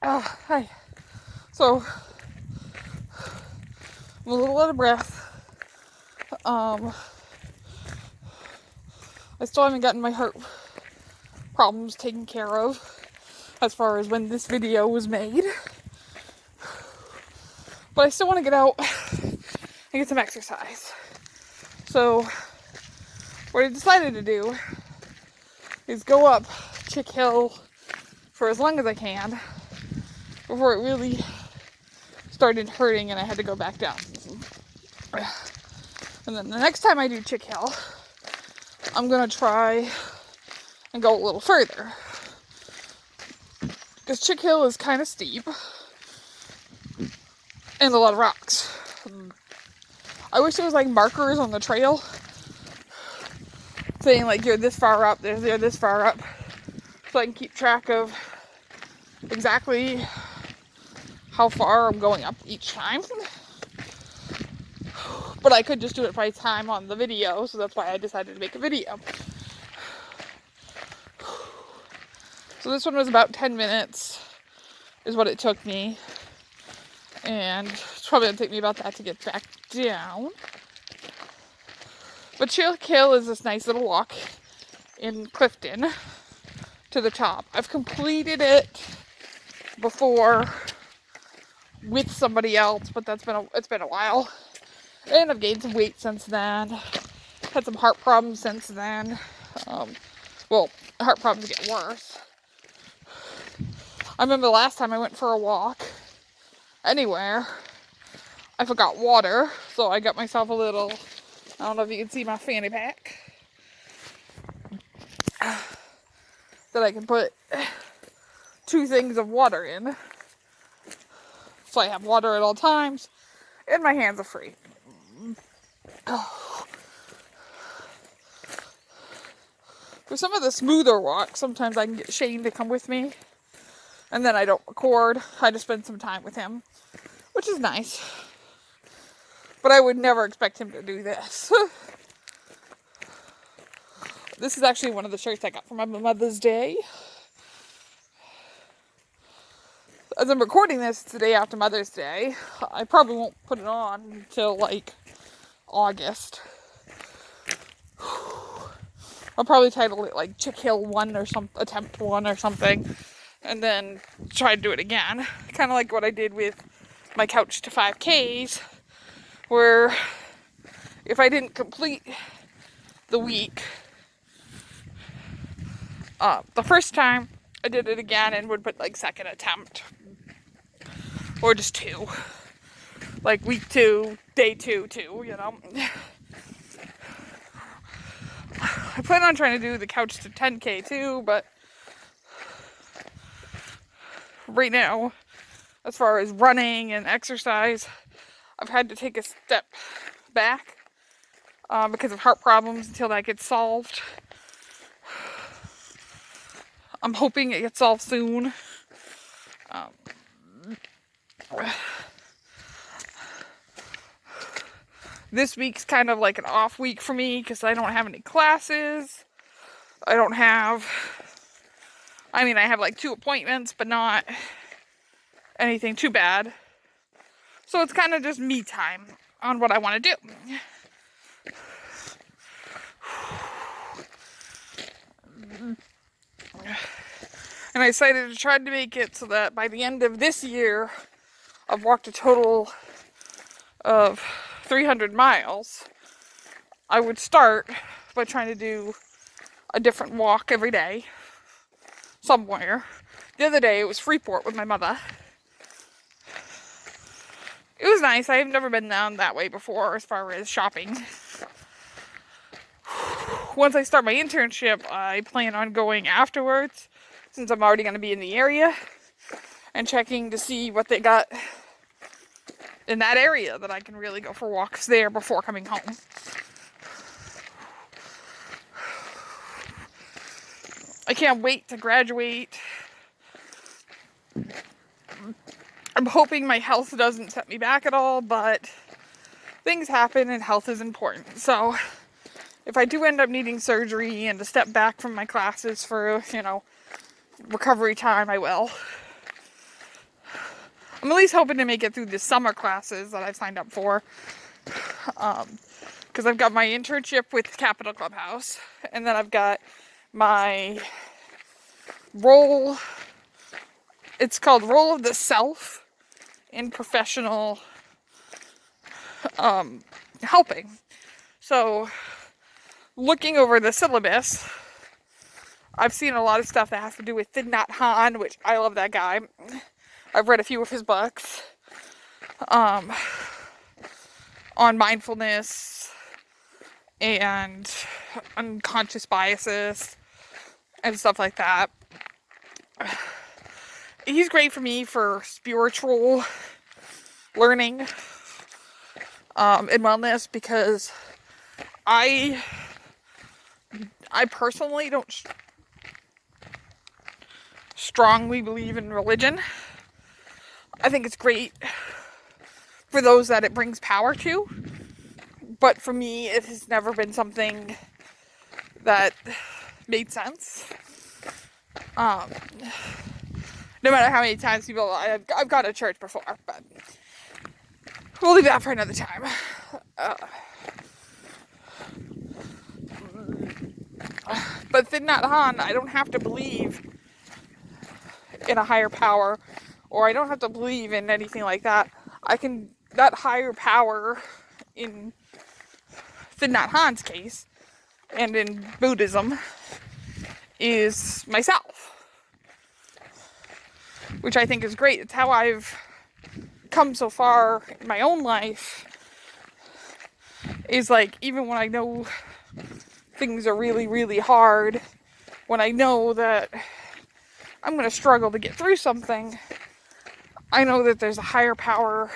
Hi. So, I'm a little out of breath. I still haven't gotten my heart problems taken care of as far as when this video was made. But I still want to get out and get some exercise. So, what I decided to do is go up Chic Hill for as long as I can before it really started hurting and I had to go back down. And then the next time I do Chic Hill, I'm gonna try and go a little further. Because Chic Hill is kind of steep and a lot of rocks. I wish there was like markers on the trail saying like you're this far up, you're this far up, so I can keep track of exactly how far I'm going up each time. But I could just do it by time on the video, so that's why I decided to make a video. So this one was about 10 minutes is what it took me. And it's probably going to take me about that to get back down. But Chic Hill is this nice little walk in Clifton to the top. I've completed it before with somebody else, but it's been a while. And I've gained some weight since then. Had some heart problems since then. Well, heart problems get worse. I remember the last time I went for a walk anywhere, I forgot water, so I got myself a little, I don't know if you can see my fanny pack, that I can put 2 things of water in. So I have water at all times, and my hands are free. For some of the smoother walks, sometimes I can get Shane to come with me, and then I don't record. I just spend some time with him, which is nice. But I would never expect him to do this. This is actually one of the shirts I got for my Mother's Day. As I'm recording this, it's the day after Mother's Day. I probably won't put it on until like August. I'll probably title it like Chic Hill 1 or some attempt 1 or something, and then try to do it again. Kind of like what I did with my couch to 5Ks, where if I didn't complete the week, the first time I did it again and would put like second attempt, or just 2, like week 2, day 2, you know. I plan on trying to do the couch to 10K too, but right now, as far as running and exercise, I've had to take a step back because of heart problems until that gets solved. I'm hoping it gets solved soon. This week's kind of like an off week for me because I don't have any classes. I have like 2 appointments, but not anything too bad. So it's kind of just me time on what I want to do. And I decided to try to make it so that by the end of this year, I've walked a total of 300 miles. I would start by trying to do a different walk every day, somewhere. The other day, it was Freeport with my mother. It was nice. I've never been down that way before as far as shopping. Once I start my internship, I plan on going afterwards, since I'm already going to be in the area, and checking to see what they got in that area that I can really go for walks there before coming home. I can't wait to graduate I'm hoping my health doesn't set me back at all, but things happen and health is important. So if I do end up needing surgery and to step back from my classes for, recovery time, I will. I'm at least hoping to make it through the summer classes that I've signed up for. Because I've got my internship with Capital Clubhouse, and then I've got my role, it's called Role of the Self in Professional Helping. So, looking over the syllabus, I've seen a lot of stuff that has to do with Thich Nhat Hanh, which I love that guy. I've read a few of his books on mindfulness and unconscious biases and stuff like that. He's great for me for spiritual learning and wellness, because I personally don't strongly believe in religion. I think it's great for those that it brings power to, but for me it has never been something that made sense. No matter how many times people, I've gone to church before, but we'll leave that for another time. But Thich Nhat Hanh, I don't have to believe in a higher power, or I don't have to believe in anything like that. That higher power in Thich Nhat Hanh's case, and in Buddhism, is myself. Which I think is great. It's how I've come so far in my own life. Is like, even when I know things are really, really hard, when I know that I'm going to struggle to get through something, I know that there's a higher power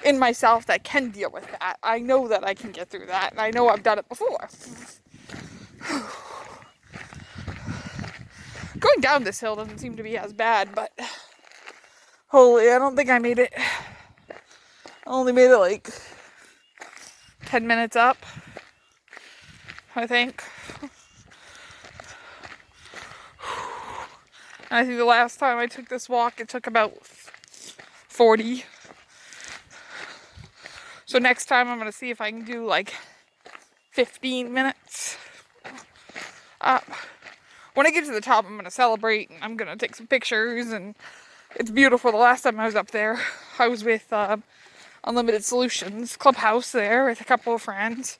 in myself that can deal with that. I know that I can get through that, and I know I've done it before. Going down this hill doesn't seem to be as bad, but holy, I don't think I made it. I only made it like 10 minutes up, I think. And I think the last time I took this walk, it took about 40. So next time I'm going to see if I can do like 15 minutes up. When I get to the top, I'm going to celebrate, and I'm going to take some pictures, and it's beautiful. The last time I was up there, I was with Unlimited Solutions Clubhouse there with a couple of friends.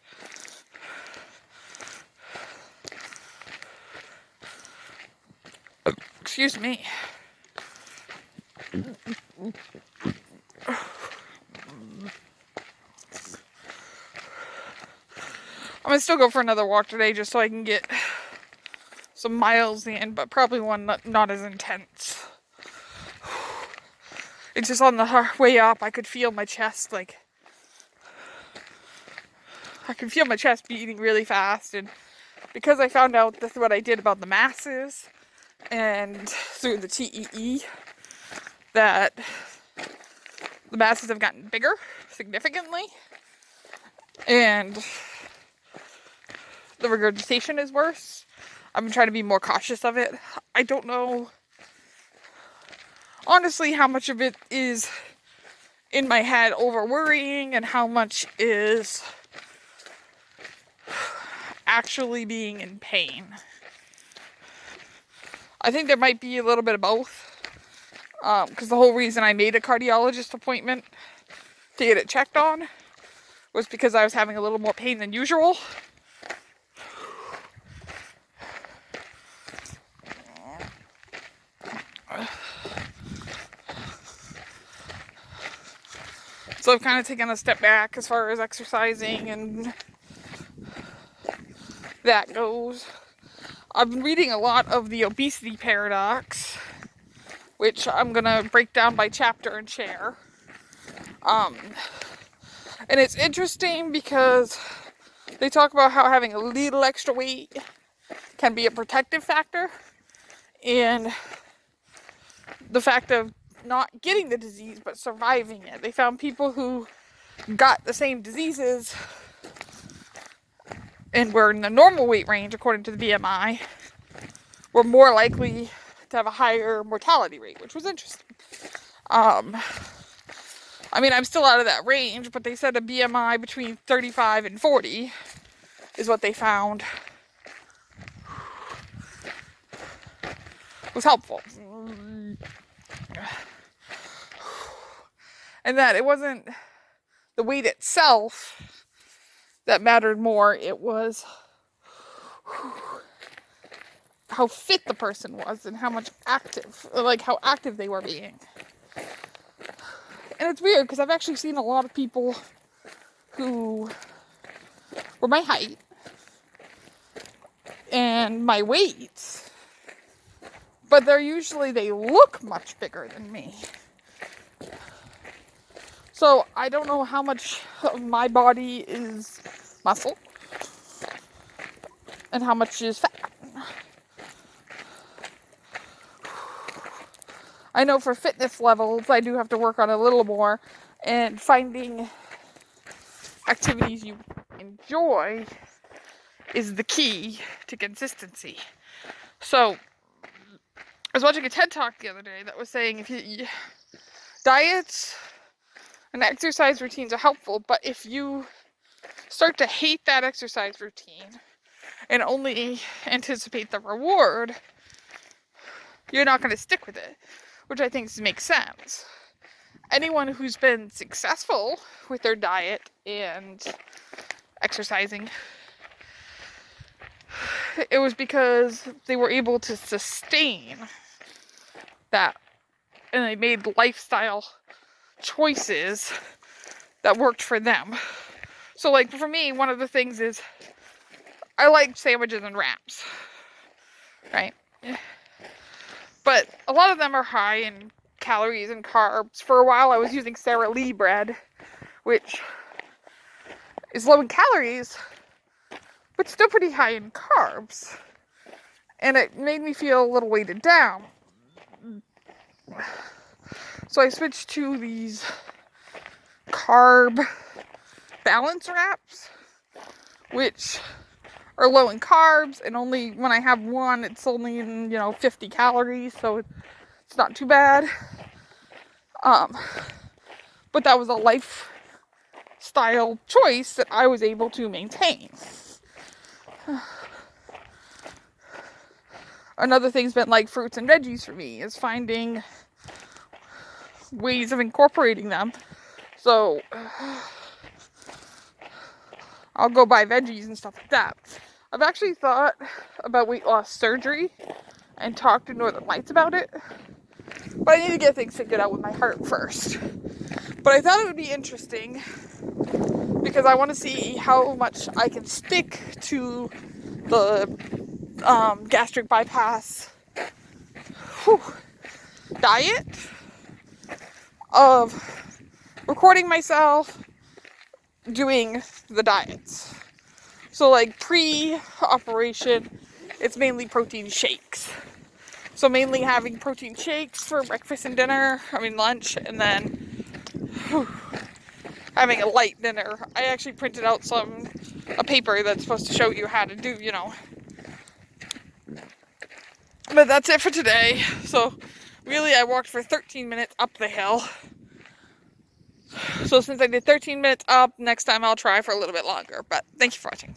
Excuse me. I'm going to still go for another walk today just so I can get some miles in, but probably one not as intense. It's just on the way up, I could feel my chest, I could feel my chest beating really fast, and because I found out what I did about the masses, and through the TEE, that the masses have gotten bigger, significantly, and the regurgitation is worse. I'm trying to be more cautious of it. I don't know, honestly, how much of it is in my head over worrying and how much is actually being in pain. I think there might be a little bit of both. Because the whole reason I made a cardiologist appointment to get it checked on was because I was having a little more pain than usual. So I've kind of taken a step back as far as exercising and that goes. I've been reading a lot of the obesity paradox, which I'm going to break down by chapter and share. And it's interesting because they talk about how having a little extra weight can be a protective factor. And the fact of not getting the disease, but surviving it. They found people who got the same diseases and were in the normal weight range, according to the BMI, were more likely to have a higher mortality rate, which was interesting. I mean, I'm still out of that range, but they said a BMI between 35 and 40 is what they found was helpful. And that it wasn't the weight itself that mattered more, it was how fit the person was and how active they were being. And it's weird because I've actually seen a lot of people who were my height and my weight, but they look much bigger than me. So I don't know how much of my body is muscle and how much is fat. I know for fitness levels, I do have to work on a little more, and finding activities you enjoy is the key to consistency. So I was watching a TED Talk the other day that was saying diets and exercise routines are helpful, but if you start to hate that exercise routine and only anticipate the reward, you're not going to stick with it, which I think makes sense. Anyone who's been successful with their diet and exercising, it was because they were able to sustain that, and they made lifestyle choices that worked for them. So like for me, one of the things is I like sandwiches and wraps, right? But a lot of them are high in calories and carbs. For a while I was using Sara Lee bread, which is low in calories, but still pretty high in carbs. And it made me feel a little weighted down. So I switched to these carb balance wraps, which are low in carbs, and only when I have one, it's only in, 50 calories, so it's not too bad. But that was a lifestyle choice that I was able to maintain. Another thing's been like fruits and veggies for me, is finding ways of incorporating them. So I'll go buy veggies and stuff like that. I've actually thought about weight loss surgery and talked to Northern Lights about it, but I need to get things figured out with my heart first. But I thought it would be interesting because I want to see how much I can stick to the gastric bypass diet of recording myself doing the diets. So like pre-operation, it's mainly protein shakes. So mainly having protein shakes for breakfast and lunch, and then having a light dinner. I actually printed out a paper that's supposed to show you how to do, But that's it for today. So really I walked for 13 minutes up the hill. So since I did 13 minutes up, next time I'll try for a little bit longer. But thank you for watching.